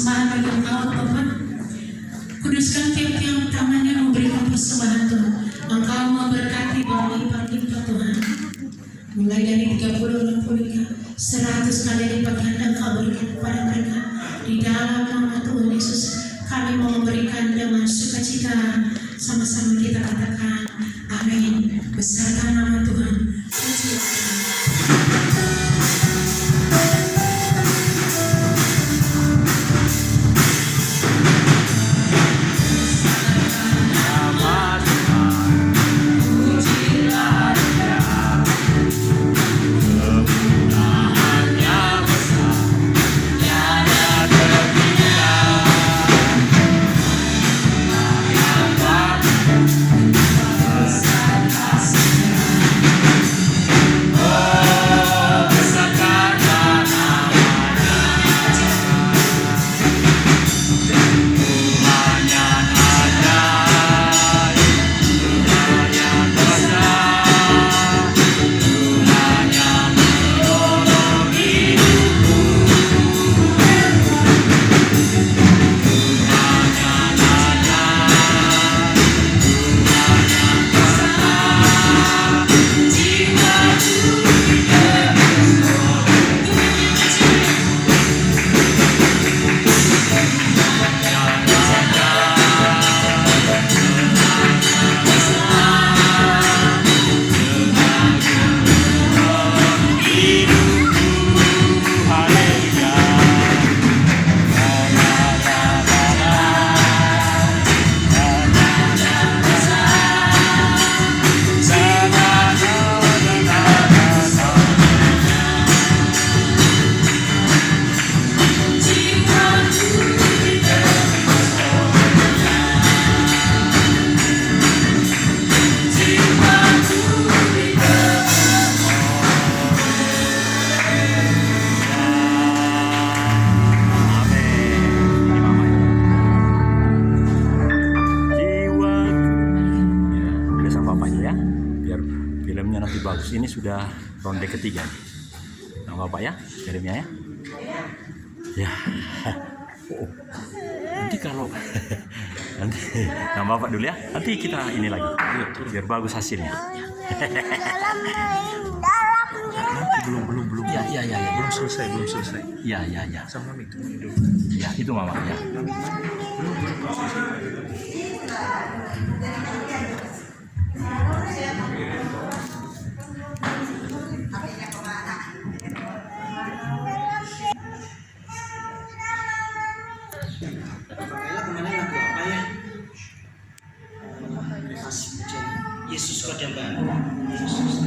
persembahan bagi Engkau Bapa. Kuduskan tiap-tiap tangan yang memberikan persembahan Tuhan. Engkau memberkati berlipat-lipat Tuhan. Mulai dari 30, 60, 100 kali lipat ganda Engkau berikan kepada mereka. Di dalam nama Tuhan Yesus kami mau memberikan dengan sukacita. Sama-sama kita katakan amin. Besarkan nama Tuhan. Puji Tuhan. Bagus, ini sudah ronde ketiga nih. Nah, Bapak ya, kirimnya ya. Ya. Oh. Nanti kalau nanti nama Bapak dulu ya. Nanti kita ini lagi. Biar bagus hasilnya. Nanti belum. Ya. Belum selesai. Ya. Sama itu dulu. Ya, itu Mama ya. Yesus Kodamban. Yesus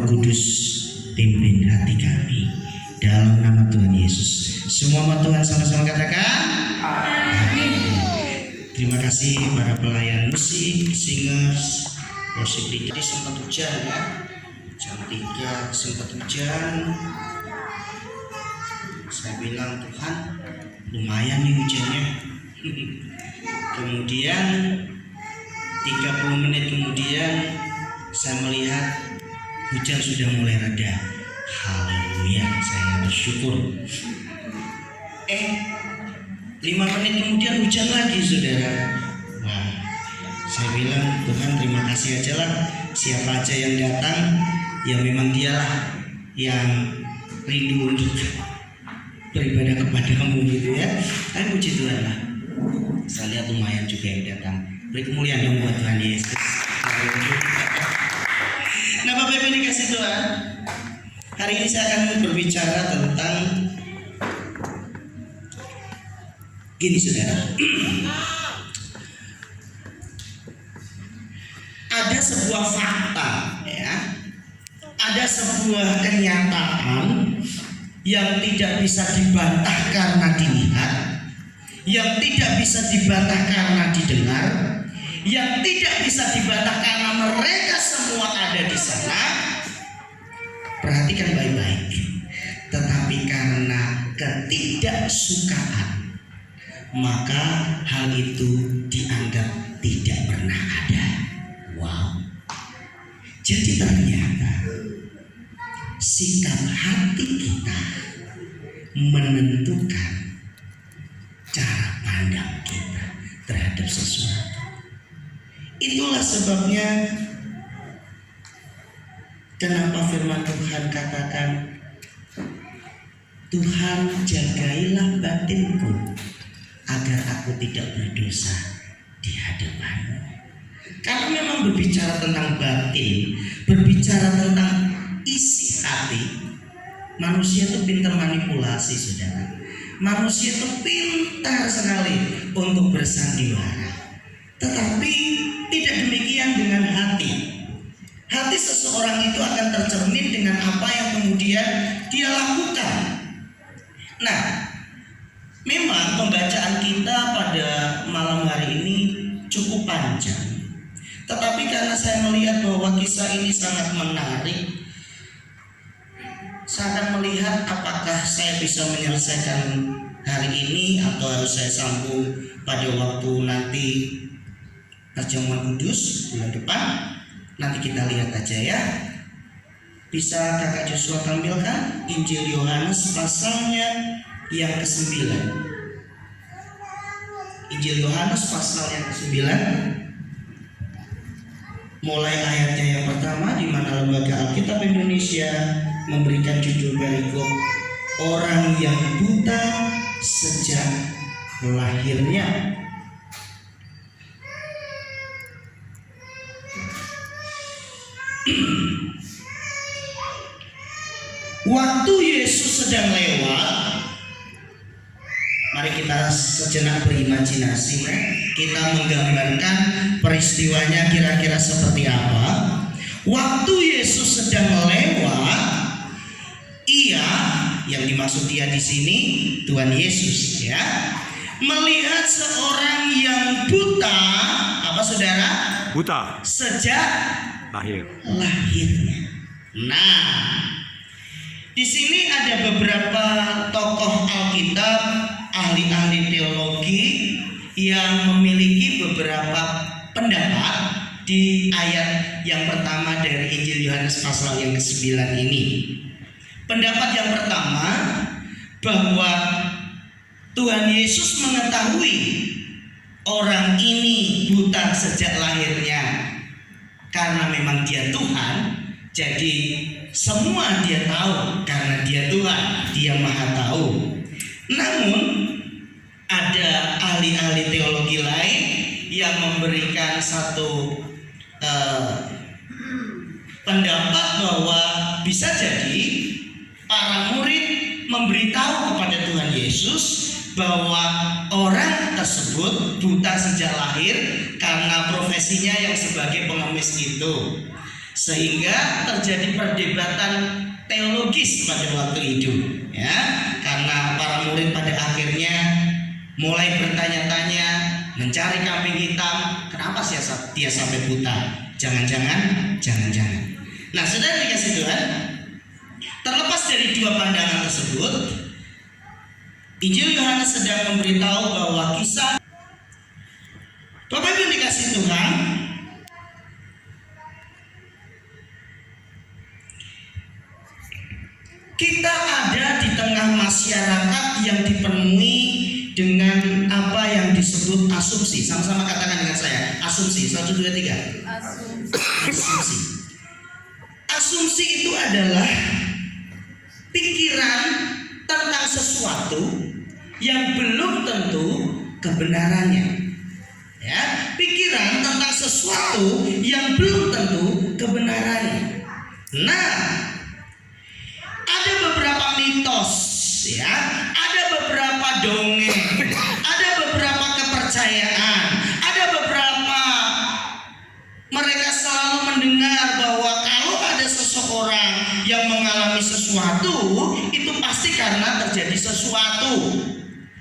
Kudus, pimpin hati kami dalam nama Tuhan Yesus. Semua umat Tuhan sama-sama katakan amin. Terima kasih para pelayan musik, singers, worship leader. Tadi sempat hujan ya, jam 3 sempat hujan. Saya bilang, Tuhan lumayan nih hujannya. Kemudian 30 menit kemudian saya melihat hujan sudah mulai reda. Haleluya, saya bersyukur. 5 menit kemudian hujan lagi, saudara. Wah, saya bilang, Tuhan terima kasih aja lah. Siapa aja yang datang, ya memang dialah yang rindu untuk beribadah kepadamu gitu ya. Tapi puji Tuhan lah, saya lihat lumayan juga yang datang. Beri kemuliaan dong buat Tuhan Yesus. Nah, Bapak Ibu dikasih Tuhan, hari ini saya akan berbicara tentang gini, saudara. Ada sebuah fakta ya, ada sebuah kenyataan yang tidak bisa dibantah karena dilihat, yang tidak bisa dibantah karena didengar, yang tidak bisa dibantah karena mereka semua ada di sana. Perhatikan baik-baik. Tetapi karena ketidaksukaan, maka hal itu dianggap tidak pernah ada. Wow. Jadi ternyata sikap hati kita menentukan cara pandang kita terhadap sesuatu. Itulah sebabnya kenapa firman Tuhan katakan, Tuhan jagailah batinku agar aku tidak berdosa di hadapanmu. Karena memang berbicara tentang batin, berbicara tentang isi hati, manusia itu pintar manipulasi, saudara. Manusia itu pintar sekali untuk bersandiwara. Tetapi tidak demikian dengan hati. Hati seseorang itu akan tercermin dengan apa yang kemudian dia lakukan. Nah, memang pembacaan kita pada malam hari ini cukup panjang. Tetapi karena saya melihat bahwa kisah ini sangat menarik, saya akan melihat apakah saya bisa menyelesaikan hari ini atau harus saya sambung pada waktu nanti perjamuan kudus bulan depan. Nanti kita lihat aja ya. Bisa kakak Joshua tampilkan Injil Yohanes pasalnya yang ke-9. Injil Yohanes pasal yang ke-9, mulai ayatnya yang pertama, di mana Lembaga Alkitab Indonesia memberikan judul perikop orang yang buta sejak lahirnya. Waktu Yesus sedang lewat, mari kita sejenak berimajinasi, kita menggambarkan peristiwanya kira-kira seperti apa. Waktu Yesus sedang lewat, ia, yang dimaksud dia di sini Tuhan Yesus ya, melihat seorang yang buta, apa saudara? Buta Sejak lahirnya. Nah, di sini ada beberapa tokoh Alkitab, ahli-ahli teologi yang memiliki beberapa pendapat di ayat yang pertama dari Injil Yohanes pasal yang ke-9 ini. Pendapat yang pertama, bahwa Tuhan Yesus mengetahui orang ini buta sejak lahirnya. Karena memang dia Tuhan, jadi semua dia tahu karena dia Tuhan, dia maha tahu. Namun ada ahli-ahli teologi lain yang memberikan satu pendapat bahwa bisa jadi para murid memberitahu kepada Tuhan Yesus bahwa orang tersebut buta sejak lahir karena profesinya yang sebagai pengemis itu. sehingga terjadi perdebatan teologis pada waktu itu, ya, karena para murid pada akhirnya mulai bertanya-tanya, mencari kambing hitam, kenapa sih dia sampai buta? Jangan-jangan. Nah, saudara dikasih Tuhan, terlepas dari dua pandangan tersebut, Injil Yohanes sedang memberitahu bahwa kisah Bapak Ibu dikasih Tuhan, kita ada di tengah masyarakat yang dipenuhi dengan apa yang disebut asumsi. Sama-sama katakan dengan saya, asumsi. 1, 2, 3. Asumsi. Asumsi itu adalah pikiran tentang sesuatu yang belum tentu kebenarannya. Ya, pikiran tentang sesuatu yang belum tentu kebenarannya. Nah, ada beberapa mitos, ya, ada beberapa dongeng, ada beberapa kepercayaan, ada beberapa mereka selalu mendengar bahwa kalau ada seseorang yang mengalami sesuatu, itu pasti karena terjadi sesuatu,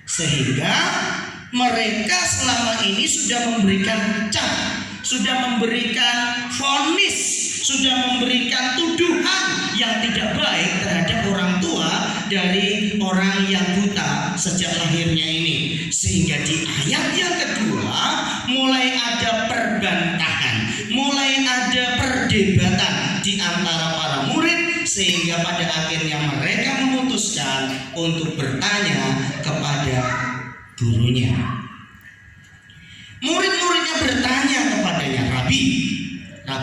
sehingga mereka selama ini sudah memberikan cap, sudah memberikan vonis, sudah memberikan tuduhan yang tidak baik terhadap orang tua dari orang yang buta sejak lahirnya ini. Sehingga di ayat yang kedua mulai ada perbantahan, mulai ada perdebatan di antara para murid, sehingga pada akhirnya mereka memutuskan untuk bertanya kepada gurunya. Murid-muridnya bertanya kepadanya, Rabi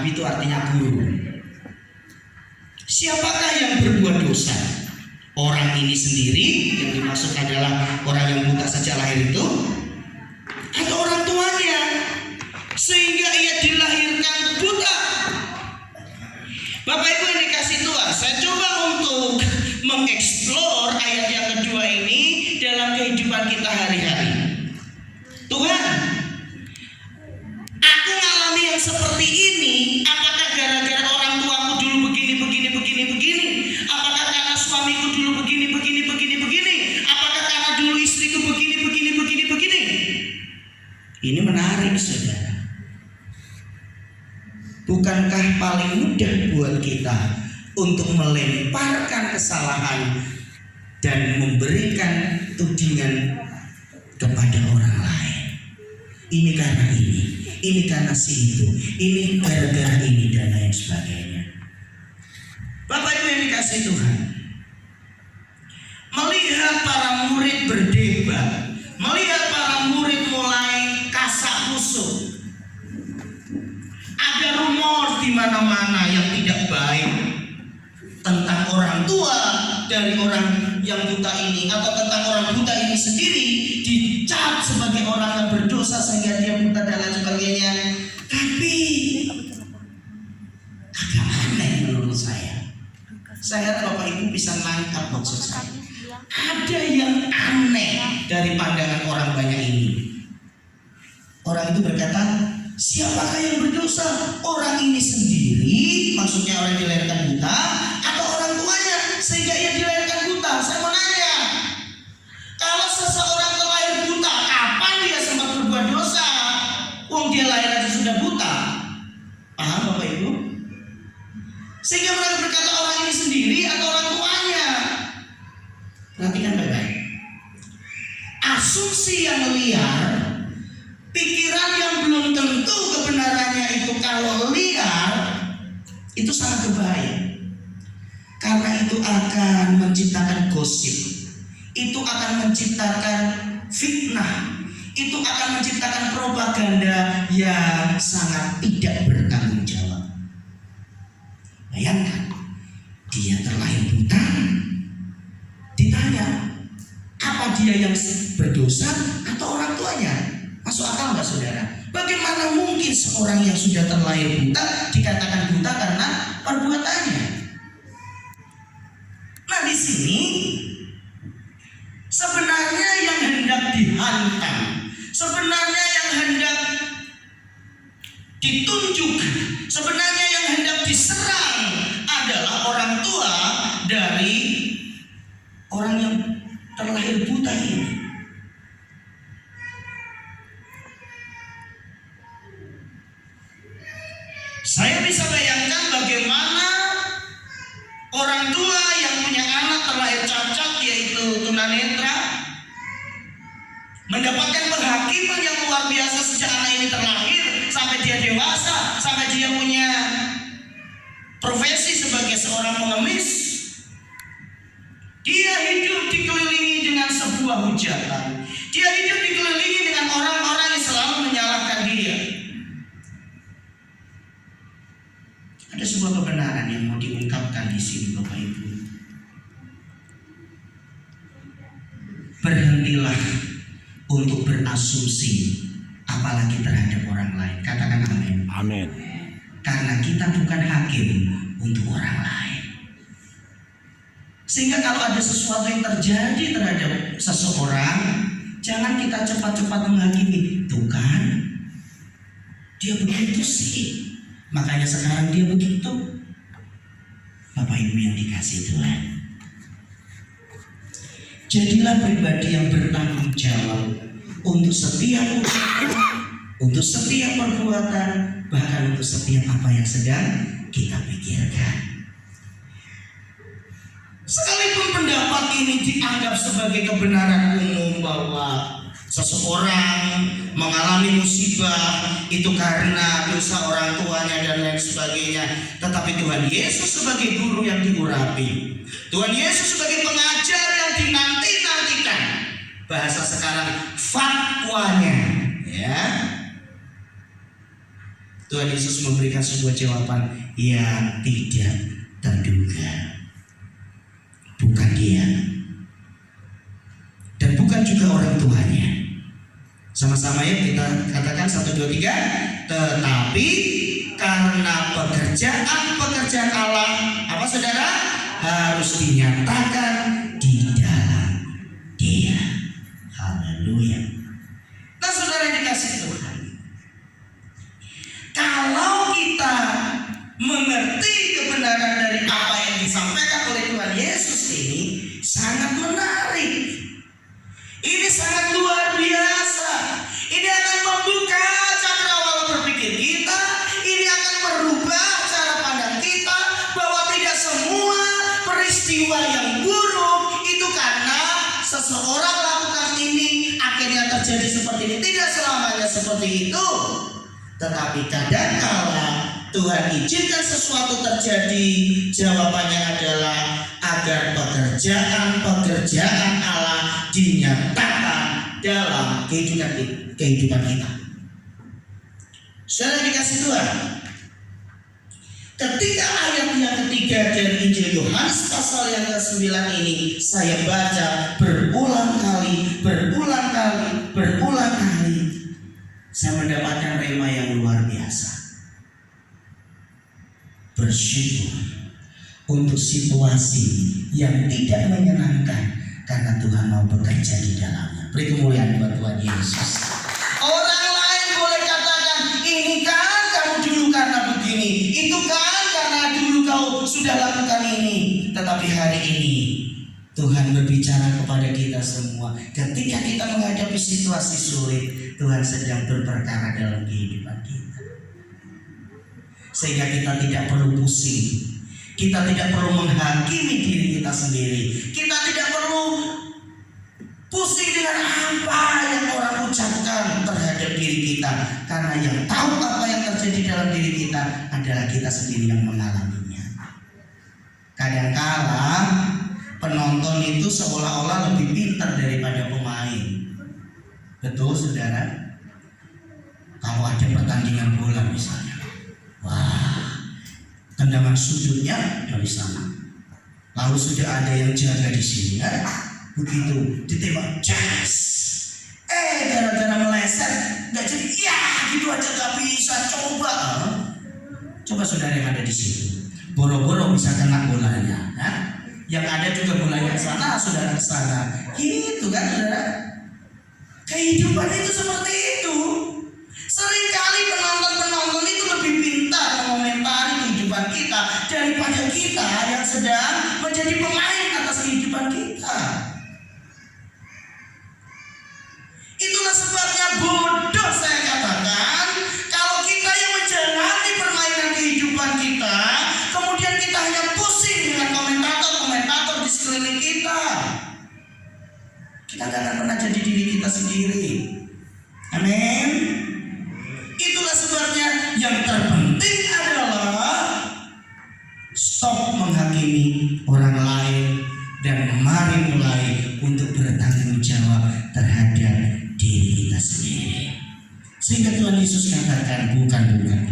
itu artinya guru, siapakah yang berbuat dosa? Orang ini sendiri yang dimaksud adalah orang yang buta sejak lahir itu, atau orang tuanya sehingga ia dilahirkan buta? Bapak Ibu yang dikasih Tuhan, saya coba untuk mengeksplor ayat yang kedua ini dalam kehidupan kita hari-hari. Tuhan, aku ngalami yang seperti ini, apakah gara-gara orang tuaku dulu begini? Apakah karena suamiku dulu begini? Apakah karena dulu istriku begini? Ini menarik, saudara. Bukankah paling mudah buat kita untuk melemparkan kesalahan dan memberikan tudingan kepada orang lain? Ini karena ini karena si itu, ini gara-gara ini dan lain sebagainya. Bapak Ibu yang dikasih Tuhan, melihat para murid berdebat, melihat para murid mulai kasak kusuk, ada rumor di mana-mana yang tidak baik tentang orang tua dari orang yang buta ini, atau tentang orang buta ini sendiri dicap sebagai orang yang berdosa sehingga dia buta dan lain sebagainya. Tapi agak aneh menurut saya. Saya Bapak Ibu bisa nangkap maksud saya. Ada yang aneh dari pandangan orang banyak ini. Orang itu berkata, siapakah yang berdosa? Orang ini sendiri, maksudnya orang yang dilahirkan buta, atau orang tuanya sehingga ia dilahirkan buta? Saya mau nanya, kalau seseorang terlahir buta, kapan dia sempat berbuat dosa? Wong dia lahir aja sudah buta. Paham Bapak Ibu? Sehingga mereka berkata orang ini sendiri atau orang tuanya. Perhatikan baik-baik. Asumsi yang liar, pikiran yang belum tentu kebenarannya itu kalau liar, itu sangat berbahaya. Karena itu akan menciptakan gosip, itu akan menciptakan fitnah, itu akan menciptakan propaganda yang sangat tidak bertanggung jawab. Bayangkan, dia terlahir buta, ditanya, apa dia yang berdosa atau orang tuanya? Masuk akal nggak saudara? Bagaimana mungkin seorang yang sudah terlahir buta dikatakan buta karena perbuatannya? Nah, di sini sebenarnya yang hendak dihantam, sebenarnya yang hendak ditunjukkan sebenarnya yang hendak diserang adalah orang tua dari orang yang terlahir buta ini. Saya bisa bayangkan bagaimana orang tua yang punya anak terlahir cacat, yaitu tunanetra, mendapatkan penghakiman yang luar biasa sejak anak ini terlahir sampai dia dewasa, sampai dia punya profesi sebagai seorang pengemis. Dia hidup dikelilingi dengan sebuah hujatan. Dia hidup dikelilingi dengan orang-orang yang selalu menyalahkan dia. Ada sebuah kebenaran yang mau diungkapkan di sini, Bapak Ibu. Berhentilah untuk berasumsi, apalagi terhadap orang lain. Katakan amin. Amin. Karena kita bukan hakim untuk orang lain. Sehingga kalau ada sesuatu yang terjadi terhadap seseorang, jangan kita cepat-cepat menghakimi. Tuh kan, dia begitu sih, makanya sekarang dia begitu. Bapak Ibu yang dikasih Tuhan, jadilah pribadi yang bertanggung jawab untuk setiap ucapan, untuk setiap perbuatan, bahkan untuk setiap apa yang sedang kita pikirkan. Sekalipun pendapat ini dianggap sebagai kebenaran umum bahwa seseorang mengalami musibah itu karena dosa orang tuanya dan lain sebagainya, tetapi Tuhan Yesus sebagai guru yang diurapi, Tuhan Yesus sebagai pengajar yang dinanti-nantikan, bahasa sekarang fatwanya, ya, Tuhan Yesus memberikan sebuah jawaban yang tidak terduga. Bukan dia dan bukan juga orang tuanya. Sama-sama ya kita katakan 1, 2, 3. Tetapi karena pekerjaan Allah, apa saudara? Harus dinyatakan di dalam dia. Haleluya. Nah saudara dikasih Tuhan, kalau kita mengerti kebenaran dari apa yang disampaikan oleh Tuhan Yesus ini, sangat menarik. Ini sangat luar biasa. Ini akan membuka cakrawala berpikir kita. Ini akan merubah cara pandang kita bahwa tidak semua peristiwa yang buruk itu karena seseorang lakukan ini akhirnya terjadi seperti ini. Tidak selamanya seperti itu. Tetapi kadang-kala Tuhan izinkan sesuatu terjadi, jawabannya adalah agar pekerjaan Allah dinyatakan dalam kehidupan kita. Saudara dikasih Tuhan, ketika ayat yang ketiga dari Injil Yohanes pasal yang ke-9 ini saya baca berulang kali, saya mendapatkan rema yang luar biasa. Bersyukur untuk situasi yang tidak menyenangkan karena Tuhan mau bekerja di dalamnya. Beri kemuliaan buat Tuhan Yesus. Orang lain boleh katakan, ini kan kamu dulu karena begini, itu kan karena dulu kau sudah lakukan ini. Tetapi hari ini Tuhan berbicara kepada kita semua. Ketika kita menghadapi situasi sulit, Tuhan sedang berperkara dalam kehidupan kita. Sehingga kita tidak perlu pusing, kita tidak perlu menghakimi diri kita sendiri, kita tidak perlu pusing dengan apa yang orang ucapkan terhadap diri kita, karena yang tahu apa yang terjadi dalam diri kita adalah kita sendiri yang mengalaminya. Kadang-kala penonton itu seolah-olah lebih pintar daripada pemain. Betul saudara? Kalau ada pertandingan bola misalnya, wah, tendangan sudutnya dari sana, lalu sudah ada yang jaga di sini, ya? Begitu ditembak, jas, gara-gara meleset, nggak jadi, ya gitu aja nggak bisa. Coba saudara yang ada di situ, boro-boro bisa kena bolanya, ya? Yang ada juga bolanya ke sana, saudara ke sana, gitu kan saudara? Kehidupan itu seperti itu. Seringkali penonton itu lebih pintar kita daripada kita yang sedang menjadi pemain atas kehidupan kita. Itulah sebabnya bodoh saya katakan kalau kita yang menjalani permainan kehidupan kita, kemudian kita hanya pusing dengan komentator-komentator di sekeliling kita. Kita gak akan pernah jadi diri kita sendiri. Amin. Itulah sebabnya yang terpenting adalah stop menghakimi orang lain dan mari mulai untuk bertanggung jawab terhadap diri kita sendiri. Sehingga Tuhan Yesus katakan bukan orang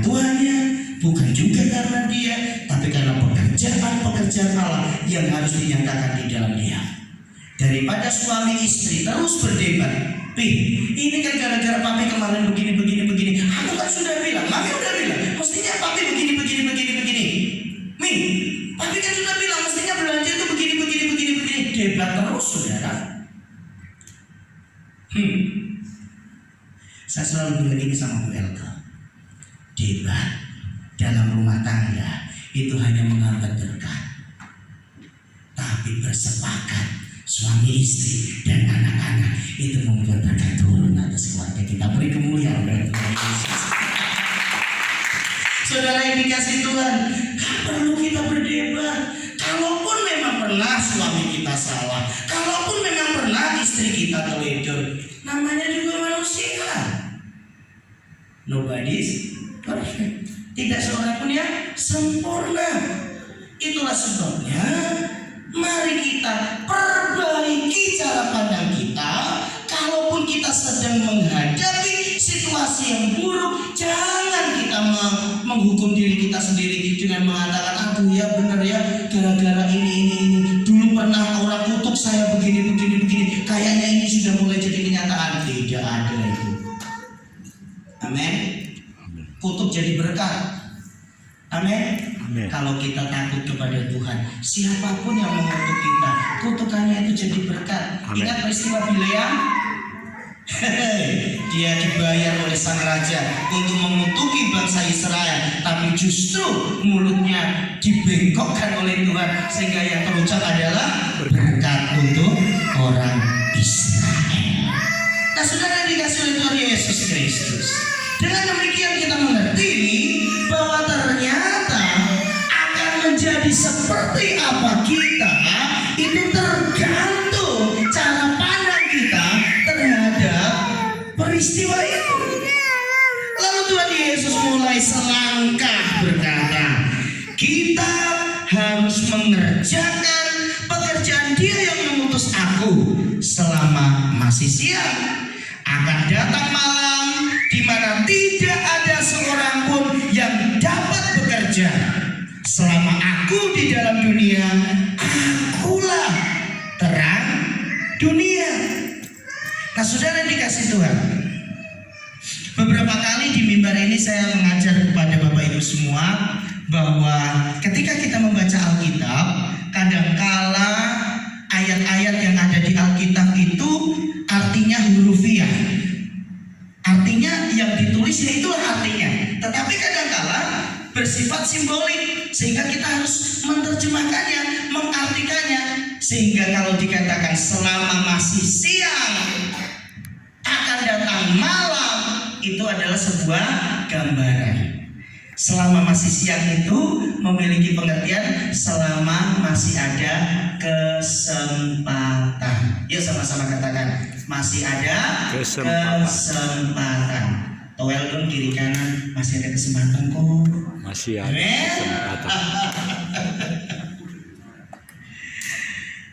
tuanya, bukan juga karena dia, tapi karena pekerjaan Allah yang harus dinyatakan di dalam dia. Daripada suami istri terus berdebat, ini kan gara-gara papi kemarin begini. Aku kan sudah bilang, mami udah bilang, mestinya papi begini. Papi kan sudah bilang, mestinya belanja itu begini. Debat terus, saudara. Saya selalu bilang ini sama Bu Elka. Debat dalam rumah tangga itu hanya menghambat berkat, tapi bersepakat suami istri dan anak-anak itu membuat berkat turun atas keluarga kita. Beri kemuliaan bagi Tuhan Yesus. Saudara yang dikasih Tuhan, tak perlu kita berdebat. Kalaupun memang pernah suami kita salah, kalaupun memang pernah istri kita teledor, namanya juga manusia. Nobody's perfect. Tidak seorang pun yang sempurna. Itulah sebabnya mari kita perbaiki cara pandang kita. Kalaupun kita sedang menghadapi situasi yang buruk, jangan kita menghukum diri kita sendiri dengan mengatakan, aduh ya benar ya, gara-gara ini. Dulu pernah orang kutuk saya begini. Kayaknya ini sudah mulai jadi kenyataan. Tidak ada itu. Amin. Kutuk jadi berkat. Amin. Kalau kita takut kepada Tuhan, siapapun yang mengutuk kita, kutukannya itu jadi berkat. Amen. Ingat peristiwa Bileam? Dia dibayar oleh sang raja untuk mengutuki bangsa Israel, tapi justru mulutnya dibengkokkan oleh Tuhan sehingga yang terucap adalah berkat untuk orang Israel. Nah, saudara dikasih oleh Tuhan Yesus Kristus. Dengan demikian kita mengerti bahwa ternyata akan menjadi seperti apa kita itu tergantung cara pandang kita terhadap peristiwa itu. Lalu Tuhan Yesus mulai selangkah berkata, kita harus mengerjakan pekerjaan Dia yang mengutus aku selama masih siang. Akan datang malam di mana tidak ada seorang pun yang dapat bekerja. Selama aku di dalam dunia, akulah terang dunia. Nah, saudara dikasih Tuhan, beberapa kali di mimbar ini saya mengajar kepada Bapak Ibu semua bahwa ketika kita membaca Alkitab, kadangkala ayat-ayat yang ada di Alkitab itu artinya hurufiah. Artinya yang ditulisnya itulah artinya, tetapi kadangkala bersifat simbolik sehingga kita harus menerjemahkannya, mengartikannya. Sehingga kalau dikatakan selama masih siang akan datang malam, itu adalah sebuah gambaran. Selama masih siang itu memiliki pengertian selama masih ada kesempatan. Yuk sama-sama katakan, masih ada kesempatan. Toel dong kiri kanan, masih ada kesempatan kok. Masih ada kesempatan.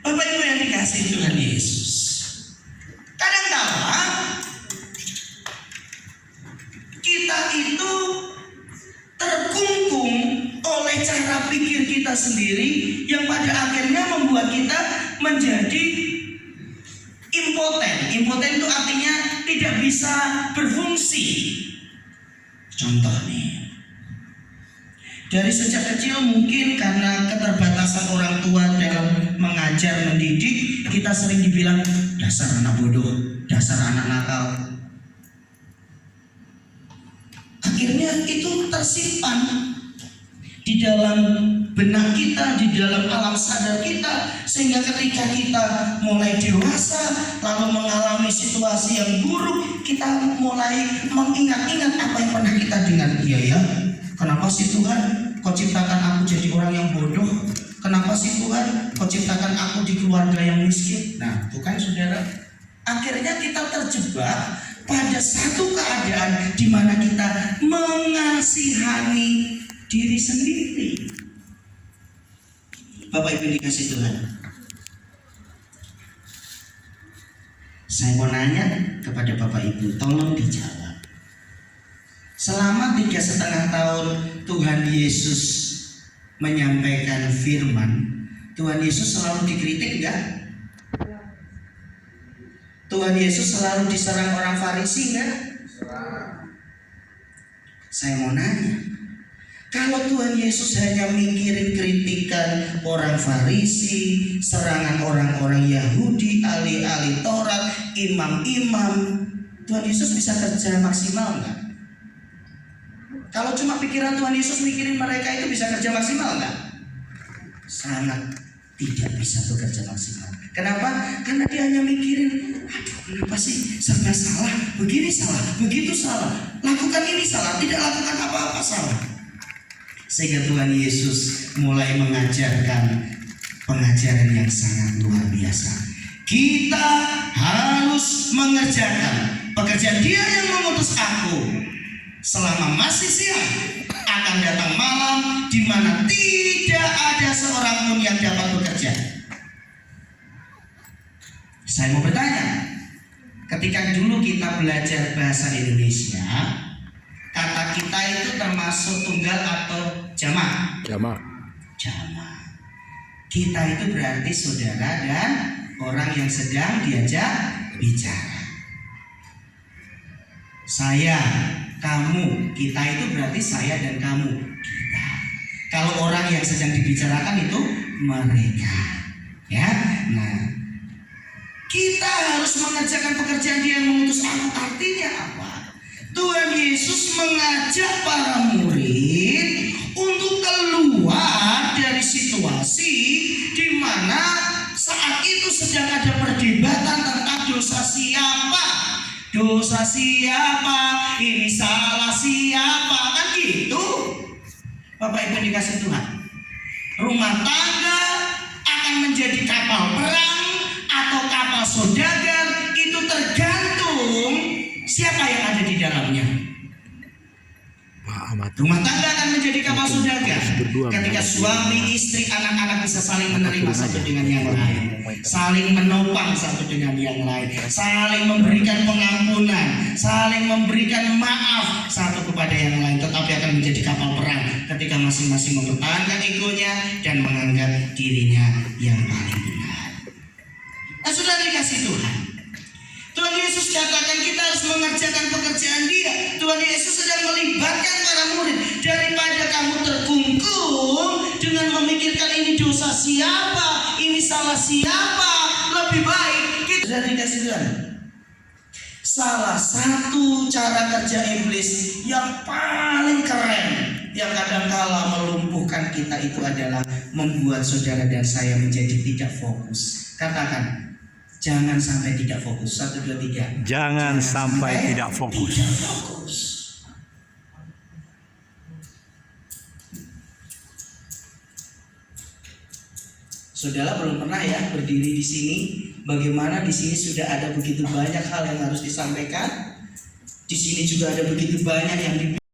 Bapak Ibu yang dikasih Tuhan Yesus, kadang-kala kita itu terkungkung oleh cara pikir kita sendiri yang pada akhirnya membuat kita menjadi impoten. Impoten itu artinya tidak bisa berfungsi. Contoh nih, dari sejak kecil mungkin karena keterbatasan orang tua dalam mengajar mendidik, kita sering dibilang dasar anak bodoh, dasar anak nakal. Akhirnya sehingga itu tersimpan di dalam benak kita, di dalam alam sadar kita, sehingga ketika kita mulai dewasa lalu mengalami situasi yang buruk, kita mulai mengingat-ingat apa yang pernah kita dengar. Iya ya, kenapa sih Tuhan Kau ciptakan aku jadi orang yang bodoh? Kenapa sih Tuhan Kau ciptakan aku di keluarga yang miskin? Nah, itu kan saudara, akhirnya kita terjebak pada satu keadaan di mana kita mengasihani diri sendiri. Bapak Ibu dikasih Tuhan, saya mau nanya kepada Bapak Ibu, tolong dijawab. Selama 3,5 tahun Tuhan Yesus menyampaikan firman, Tuhan Yesus selalu dikritik enggak? Tuhan Yesus selalu diserang orang Farisi enggak? Saya mau nanya, kalau Tuhan Yesus hanya mikirin kritikan orang Farisi, serangan orang-orang Yahudi, ahli-ahli Taurat, imam-imam, Tuhan Yesus bisa kerja maksimal enggak? Kalau cuma pikiran Tuhan Yesus mikirin mereka itu bisa kerja maksimal enggak? Sangat tidak bisa bekerja maksimal. Kenapa? Karena dia hanya mikirin, aduh kenapa sih serba salah, begini salah, begitu salah, lakukan ini salah, tidak lakukan apa-apa salah. Sehingga Tuhan Yesus mulai mengajarkan pengajaran yang sangat luar biasa. Kita harus mengerjakan pekerjaan Dia yang mengutus aku. Selama masih siang akan datang malam di mana tidak ada seorang pun yang dapat bekerja. Saya mau bertanya, ketika dulu kita belajar bahasa Indonesia, kata kita itu termasuk tunggal atau jamak? Jamak. Jamak. Kita itu berarti saudara dan orang yang sedang diajak bicara. Saya, kamu, kita itu berarti saya dan kamu, kita. Kalau orang yang sedang dibicarakan itu mereka, ya. Nah, kita harus mengerjakan pekerjaan Dia yang mengutus aku. Artinya apa? Tuhan Yesus mengajak para murid untuk keluar dari situasi di mana saat itu sedang ada perdebatan tentang dosa siapa. Dosa siapa? Ini salah siapa? Kan gitu. Bapak Ibu dikasih Tuhan, rumah tangga akan menjadi kapal perang atau kapal saudagar itu tergantung siapa yang ada di dalamnya. Rumah tangga akan menjadi kapal saudagar ketika suami, istri, anak-anak bisa saling menerima satu dengan yang lain, saling menopang satu dengan yang lain, saling memberikan pengampunan, saling memberikan maaf satu kepada yang lain. Tetapi akan menjadi kapal perang ketika masing-masing mempertahankan egonya dan menganggap dirinya yang paling benar. Nah, sudah dikasih Tuhan, Tuhan Yesus katakan kita harus mengerjakan pekerjaan Dia. Tuhan Yesus sedang melibatkan para murid. Daripada kamu terkungkung dengan memikirkan ini dosa siapa, ini salah siapa, lebih baik kita sudah dikasih Tuhan. Salah satu cara kerja iblis yang paling keren, yang kadangkala melumpuhkan kita itu adalah membuat saudara dan saya menjadi tidak fokus. Katakan, jangan sampai tidak fokus. 1, 2, 3. Jangan sampai tidak fokus. Tidak fokus. Saudara belum pernah ya berdiri di sini. Bagaimana di sini sudah ada begitu banyak hal yang harus disampaikan. Di sini juga ada begitu banyak yang